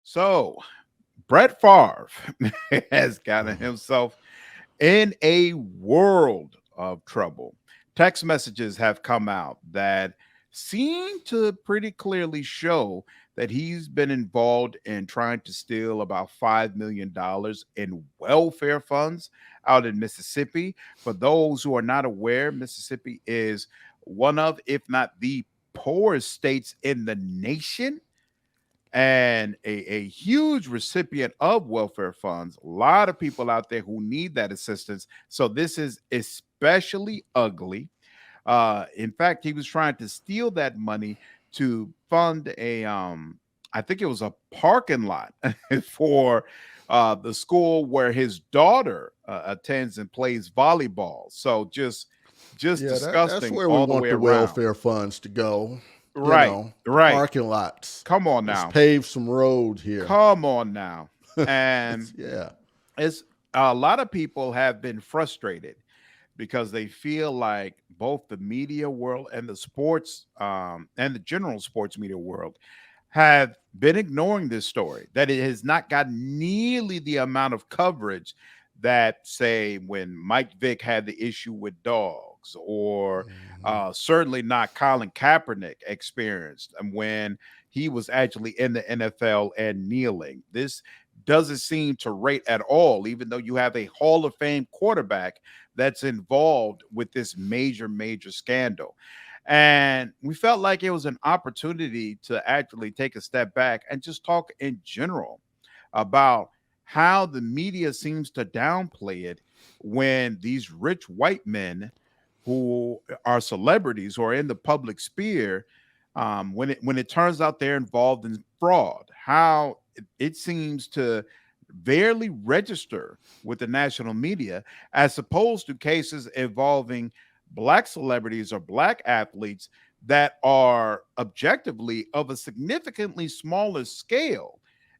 So, Brett Favre has gotten himself in a world of trouble. Text messages have come out that seem to pretty clearly show that he's been involved in trying to steal about $5 million in welfare funds out in Mississippi. For those who are not aware, Mississippi is one of, if not the poorest states in the nation and a huge recipient of welfare funds. A lot of people out there who need that assistance. So this is especially ugly. In fact, he was trying to steal that money to fund I think it was a parking lot for the school where his daughter attends and plays volleyball. So just Yeah, that's disgusting where we all the want way the around. welfare funds to go. Right, The right. parking lots. Come on Let's now. pave some road here. Come on now. And Yeah. it's a lot of people have been frustrated because they feel like both the media world and the sports and the general sports media world have been ignoring this story, that it has not gotten nearly the amount of coverage that, say, when Mike Vick had the issue with dogs, or Mhm. certainly not Colin Kaepernick experienced when he was actually in the NFL and kneeling. This doesn't seem to rate at all, even though you have a Hall of Fame quarterback that's involved with this major scandal. And we felt like it was an opportunity to actually take a step back and just talk in general about how the media seems to downplay it when these rich white men who are celebrities or in the public sphere, when it turns out they're involved in fraud, how it seems to barely register with the national media, as opposed to cases involving black celebrities or black athletes that are objectively of a significantly smaller scale,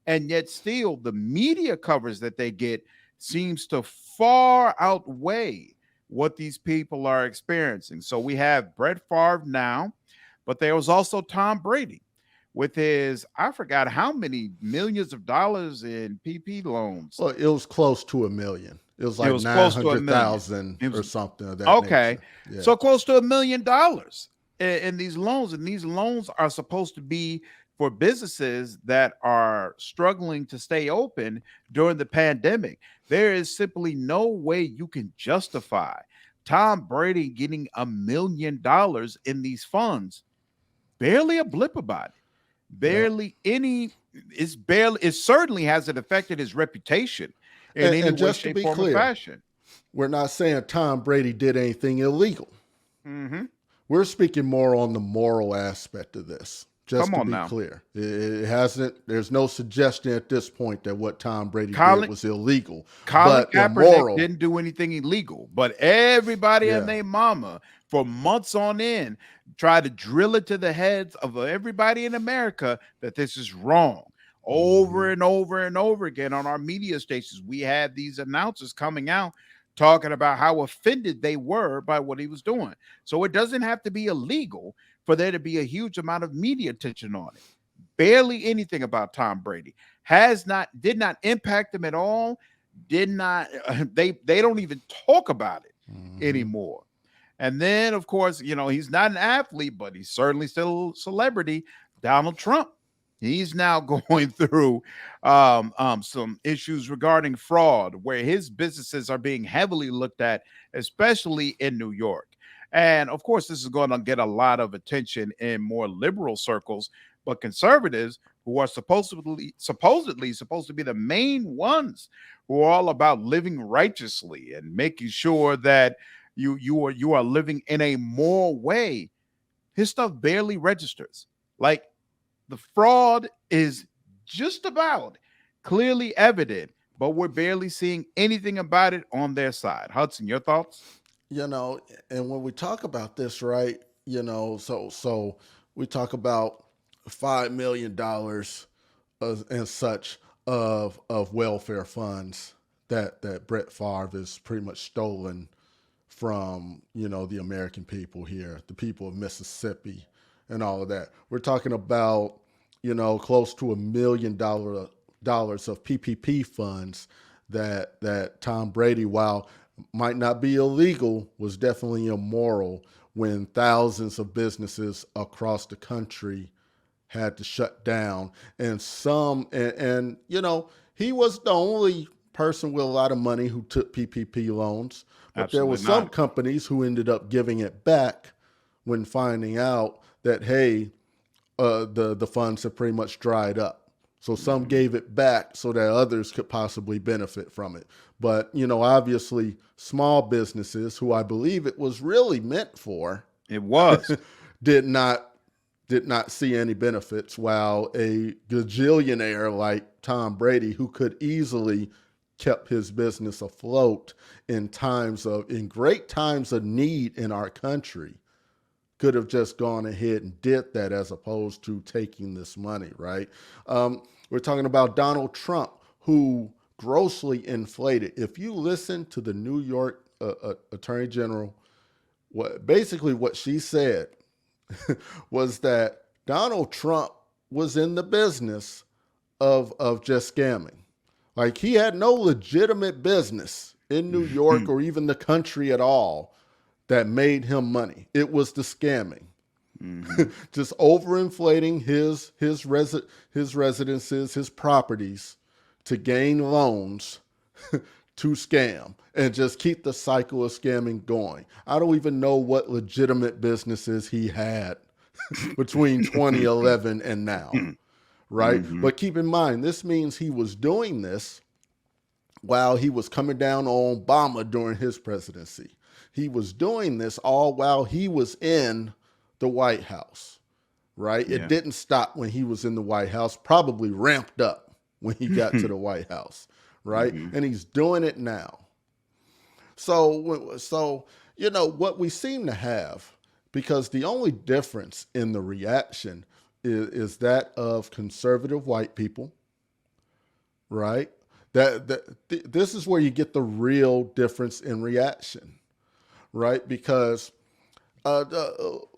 and yet still the media coverage that they get seems to far outweigh what these people are experiencing. So we have Brett Favre now, but there was also Tom Brady with his, I forgot how many millions of dollars in PP loans. Well, it was close to a million. It was It like was close to a million. 900,000 It or was something of that okay. nature. Yeah. So close to $1 million in these loans. And these loans are supposed to be for businesses that are struggling to stay open during the pandemic. There is simply no way you can justify Tom Brady getting $1 million in these funds. Barely a blip about it. Yeah. Barely any. It certainly hasn't affected his reputation in any And way, just to shape, be form, or clear, fashion. we're not saying Tom Brady did anything illegal. Hmm. We're speaking more on the moral aspect of this. Just Come to on be now. clear, it hasn't. There's no suggestion at this point that what Tom Brady did Colin was illegal, Colin but Kaepernick immoral. didn't do anything illegal, but everybody and Yeah. their mama for months on end tried to drill it to the heads of everybody in America that this is wrong. Over Hmm. and over and over again on our media stations, we had these announcers coming out talking about how offended they were by what he was doing. So it doesn't have to be illegal for there to be a huge amount of media attention on it. Barely anything about Tom Brady did not impact him at all. Did not they don't even talk about it Hmm. anymore. And then of course, he's not an athlete, but he's certainly still a celebrity. Donald Trump. He's now going through some issues regarding fraud, where his businesses are being heavily looked at, especially in New York. And of course, this is going to get a lot of attention in more liberal circles, but conservatives, who are supposedly supposed to be the main ones who are all about living righteously and making sure that you are living in a moral way, his stuff barely registers. Like, the fraud is just about clearly evident, but we're barely seeing anything about it on their side. Hudson, your thoughts? You know, and when we talk about this, right? So we talk about $5 million and such of welfare funds that Brett Favre is pretty much stolen from the American people here, the people of Mississippi, and all of that. We're talking about close to $1 million of PPP funds that Tom Brady, while might not be illegal, was definitely immoral when thousands of businesses across the country had to shut down. And he was the only person with a lot of money who took PPP loans, but there were Absolutely some not. companies who ended up giving it back when finding out that, hey, the funds have pretty much dried up. So some Mhm. gave it back so that others could possibly benefit from it. But obviously, small businesses who I believe it was really meant for It was. did not did not see any benefits, while a gajillionaire like Tom Brady, who could easily kept his business afloat in great times of need in our country, could have just gone ahead and did that as opposed to taking this money, right? We're talking about Donald Trump, who grossly inflated. If you listen to the New York Attorney General, what she said was that Donald Trump was in the business of just scamming. Like, he had no legitimate business in New York or even the country at all that made him money. It was the scamming. Mhm. Just overinflating his residences, his properties to gain loans to scam and just keep the cycle of scamming going. I don't even know what legitimate businesses he had between 2011 and now, right? Mhm. But keep in mind, this means he was doing this while he was coming down on Obama during his presidency. He was doing this all while he was in the White House, right? It Yeah. didn't stop when he was in the White House, probably ramped up when he got to the White House, right? Mhm. And he's doing it now. So what we seem to have, because the only difference in the reaction is that of conservative white people, right? This is where you get the real difference in reaction, right? Because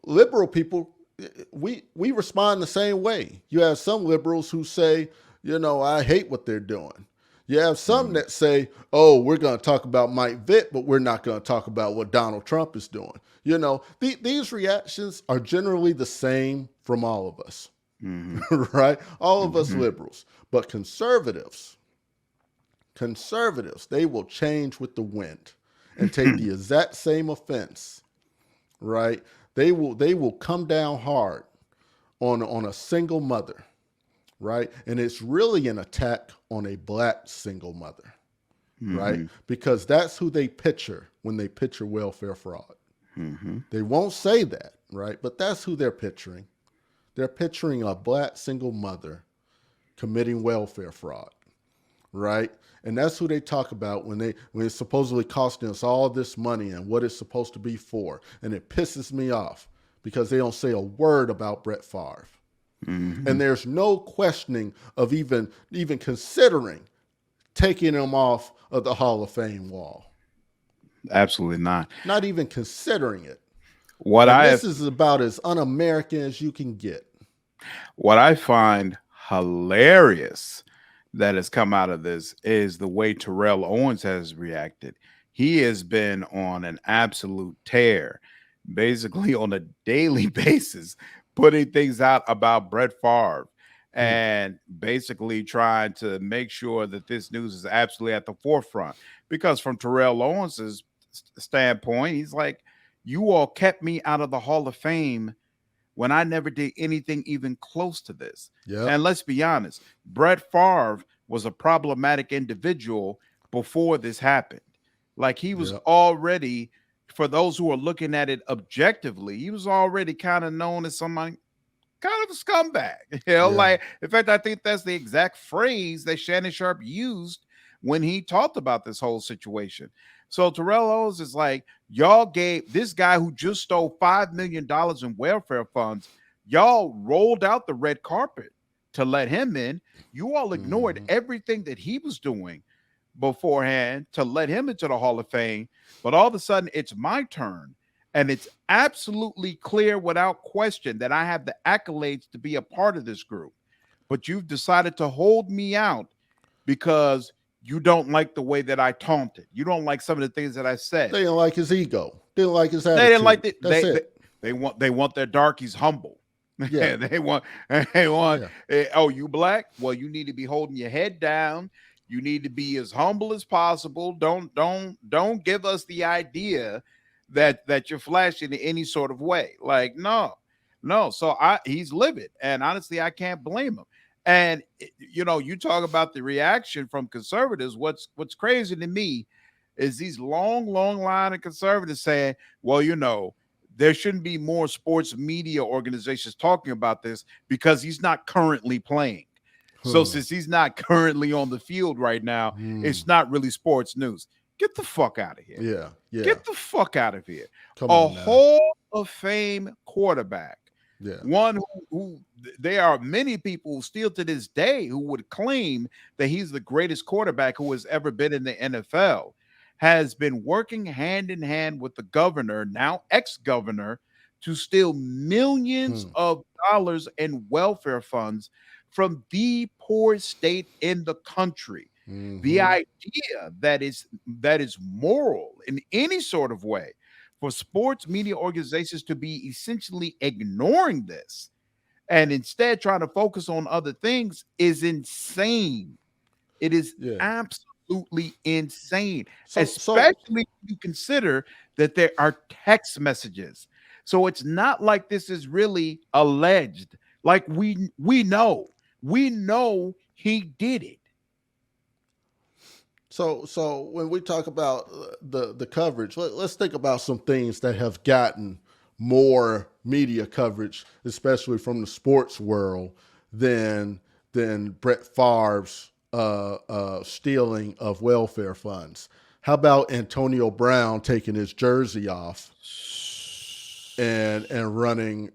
liberal people, we respond the same way. You have some liberals who say, I hate what they're doing. You have some Mhm. that say, oh, we're going to talk about Mike Vitt, but we're not going to talk about what Donald Trump is doing. These reactions are generally the same from all of us, Mhm. right? All of us Mhm. liberals. But conservatives, they will change with the wind and take the exact same offense, right? They will come down hard on a single mother, right? And it's really an attack on a black single mother, right? Mhm. Because that's who they picture when they picture welfare fraud. Mhm. They won't say that, right? But that's who they're picturing. They're picturing a black single mother committing welfare fraud, right? And that's who they talk about when it's supposedly costing us all this money and what it's supposed to be for. And it pisses me off because they don't say a word about Brett Favre. And Mhm. there's no questioning of even considering taking him off of the Hall of Fame wall. Absolutely not. Not even considering it. What And I this have, is about as un-American as you can get. what I find hilarious that has come out of this is the way Terrell Owens has reacted. He has been on an absolute tear, basically on a daily basis, putting things out about Brett Favre Mm. and basically trying to make sure that this news is absolutely at the forefront. Because from Terrell Owens's standpoint, he's like, you all kept me out of the Hall of Fame when I never did anything even close to this. Yep. And let's be honest, Brett Favre was a problematic individual before this happened. Like, he was Yep. already, for those who are looking at it objectively, he was already kind of known as somebody kind of a scumbag. Yeah. Like, in fact, I think that's the exact phrase that Shannon Sharp used when he talked about this whole situation. So Terrell Owens is like, y'all gave this guy who just stole $5 million in welfare funds, y'all rolled out the red carpet to let him in. You all ignored Mm-hmm. everything that he was doing beforehand to let him into the Hall of Fame. But all of a sudden, it's my turn. And it's absolutely clear without question that I have the accolades to be a part of this group. but you've decided to hold me out because you don't like the way that I taunted. You don't like some of the things that I said. They didn't like his ego. Didn't like his They didn't like attitude. the, That's it. they want their darkies humble. Yeah. They want Yeah. oh, you black? Well, you need to be holding your head down. You need to be as humble as possible. Don't give us the idea that you're flashing in any sort of way. Like, no, no. So he's livid. And honestly, I can't blame him. And you know, you talk about the reaction from conservatives. What's crazy to me is these long line of conservatives saying, well, you know, there shouldn't be more sports media organizations talking about this because he's not currently playing. So Huh. since he's not currently on the field right now, Hmm. it's not really sports news. Get the fuck out of here. Yeah. Yeah. Get the fuck out of here. Come A on now. Hall of Fame quarterback, Yeah. one who there are many people still to this day who would claim that he's the greatest quarterback who has ever been in the NFL, has been working hand in hand with the governor, now ex-governor, to steal millions Hmm. of dollars in welfare funds from the poorest state in the country. The Hmm. idea that is moral in any sort of way for sports media organizations to be essentially ignoring this and instead trying to focus on other things is insane. It is Yeah. absolutely insane, So especially when you consider that there are text messages. So it's not like this is really alleged. Like we know he did it. so when we talk about the coverage, let's think about some things that have gotten more media coverage, especially from the sports world, than than Brett Favre's stealing of welfare funds. How about Antonio Brown taking his jersey off and running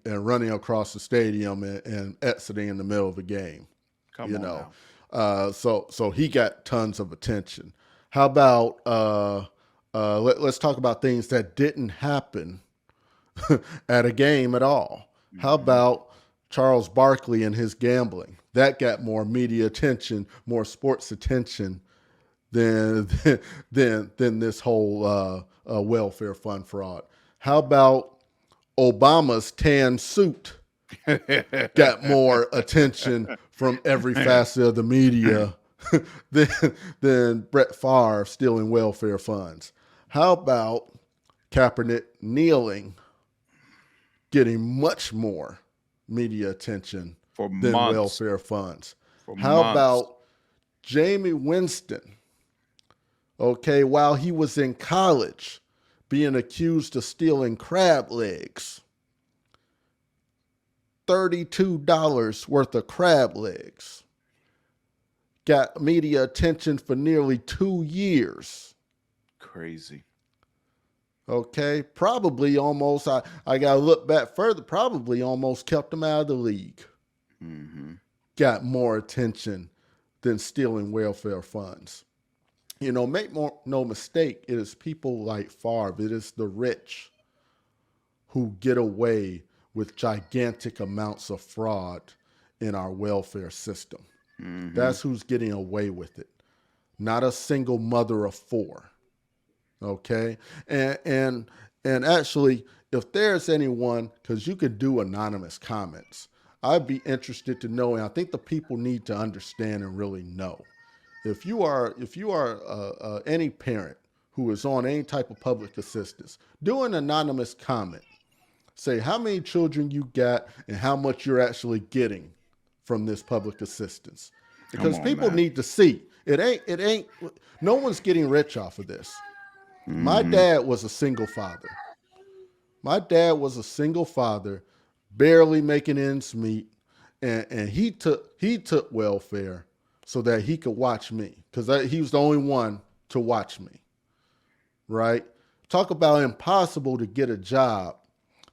across the stadium and exiting in the middle of a game? Come You on know, now. so he got tons of attention. How about let's talk about things that didn't happen at a game at all. How Mhm. about Charles Barkley and his gambling? That got more media attention, more sports attention than than this whole welfare fund fraud. How about Obama's tan suit got more attention from every facet of the media than, than Brett Favre stealing welfare funds? How about Kaepernick kneeling getting much more media attention For than months. welfare funds? For How months. about Jamie Winston, okay, while he was in college, being accused of stealing crab legs? $32 worth of crab legs. Got media attention for nearly 2 years. Crazy. Okay, probably almost, I got to look back further, probably almost kept him out of the league. Hmm. Got more attention than stealing welfare funds. You know, no mistake, it is people like Favre, it is the rich who get away with gigantic amounts of fraud in our welfare system. Hmm. That's who's getting away with it. Not a single mother of four. Okay? And actually, if there's anyone, because you could do anonymous comments, I'd be interested to know, and I think the people need to understand and really know. If you are any parent who is on any type of public assistance, do an anonymous comment. Say how many children you got and how much you're actually getting from this public assistance, Come because on, people man. need to see. It ain't no one's getting rich off of this. My Hmm. dad was a single father. My dad was a single father, barely making ends meet, and he took welfare so that he could watch me, because he was the only one to watch me. Right? Talk about impossible to get a job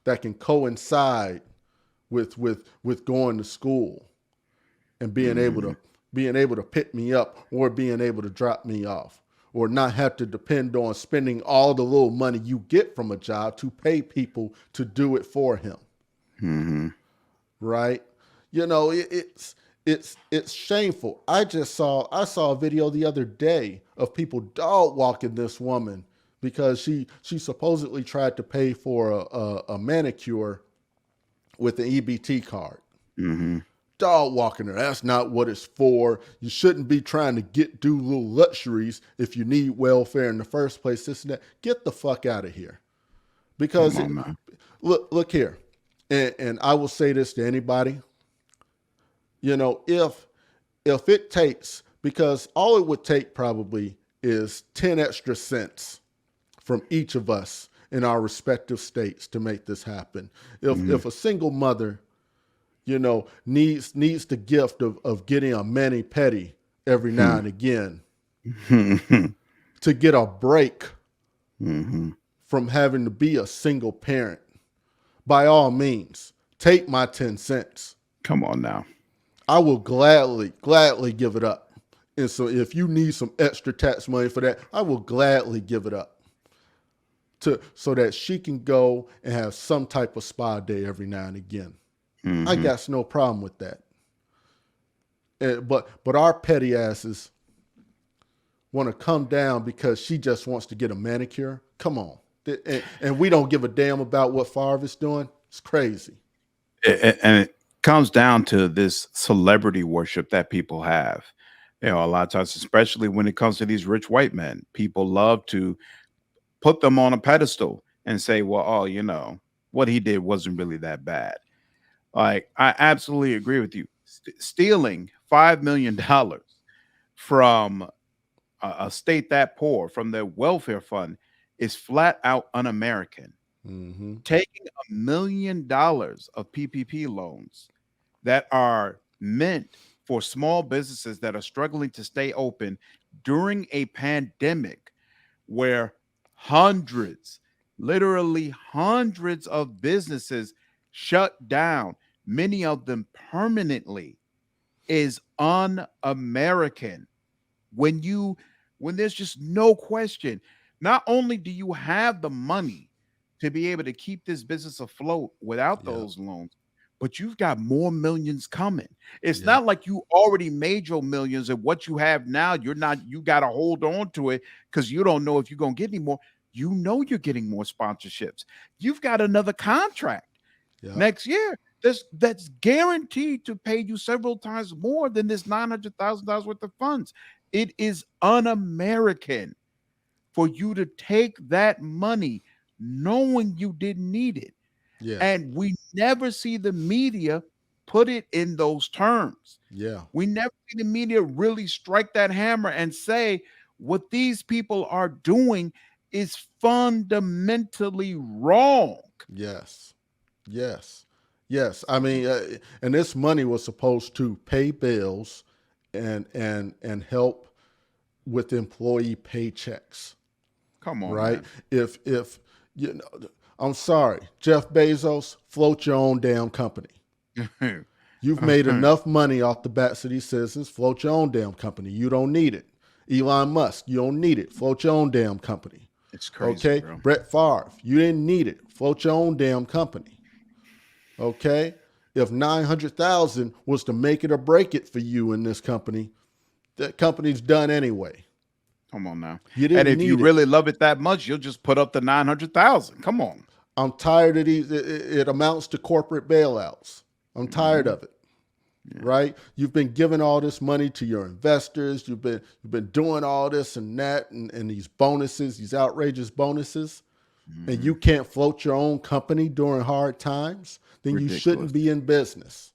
that can coincide with going to school and Hmm. being able to pick me up or being able to drop me off, or not have to depend on spending all the little money you get from a job to pay people to do it for him. Hmm. Right? You know, it's shameful. I saw a video the other day of people dog walking this woman because she supposedly tried to pay for a manicure with an EBT card. Mm-hmm. Dog walking her. That's not what it's for. You shouldn't be trying to do little luxuries if you need welfare in the first place. This and that. Get the fuck out of here. Come Because on now. look here, and I will say this to anybody. If it takes, because all it would take probably is 10 extra cents from each of us in our respective states to make this happen. If a single mother, needs the gift of getting a mani pedi every now and again Mm-hmm. to get a break Mm-hmm. from having to be a single parent, by all means, take my 10 cents. Come on now. I will gladly give it up. And so if you need some extra tax money for that, I will gladly give it up so that she can go and have some type of spa day every now and again. I Mm-hmm. got no problem with that. But our petty asses want to come down because she just wants to get a manicure. Come on. And we don't give a damn about what Favre is doing. It's crazy. And it comes down to this celebrity worship that people have. A lot of times, especially when it comes to these rich white men, people love to put them on a pedestal and say, well, oh, what he did wasn't really that bad. Like, I absolutely agree with you. Stealing $5 million from a state that poor from their welfare fund is flat out un-American. Mm-hmm. Taking $1 million of PPP loans that are meant for small businesses that are struggling to stay open during a pandemic where hundreds, literally hundreds of businesses shut down, many of them permanently, is un-American. When there's just no question, not only do you have the money to be able to keep this business afloat without Yep. those loans, but you've got more millions coming. It's Yep. not like you already made your millions and what you have now, you got to hold on to it because you don't know if you're going to get any more. You're getting more sponsorships. You've got another contract Yep. next year that's guaranteed to pay you several times more than this $900,000 worth of funds. It is un-American for you to take that money knowing you didn't need it. Yeah. And we never see the media put it in those terms. Yeah. We never see the media really strike that hammer and say what these people are doing is fundamentally wrong. Yes. Yes. Yes. I mean, and this money was supposed to pay bills and help with employee paychecks, Come on, right? man. If you know, I'm sorry, Jeff Bezos, float your own damn company. You've made enough money off the backs of these citizens. Float your own damn company. You don't need it. Elon Musk, you don't need it. Float your own damn company. It's crazy, Okay? bro. Brett Favre, you didn't need it. Float your own damn company. Okay? If 900,000 was to make it or break it for you in this company, that company's done anyway. Come on now. You And didn't if you need it. really love it that much, you'll just put up the 900,000. Come on. I'm tired of these. It amounts to corporate bailouts. I'm tired of it. Right? You've been giving all this money to your investors. You've been doing all this and that and these bonuses, these outrageous bonuses, and you can't float your own company during hard times, then you Ridiculous. shouldn't be in business.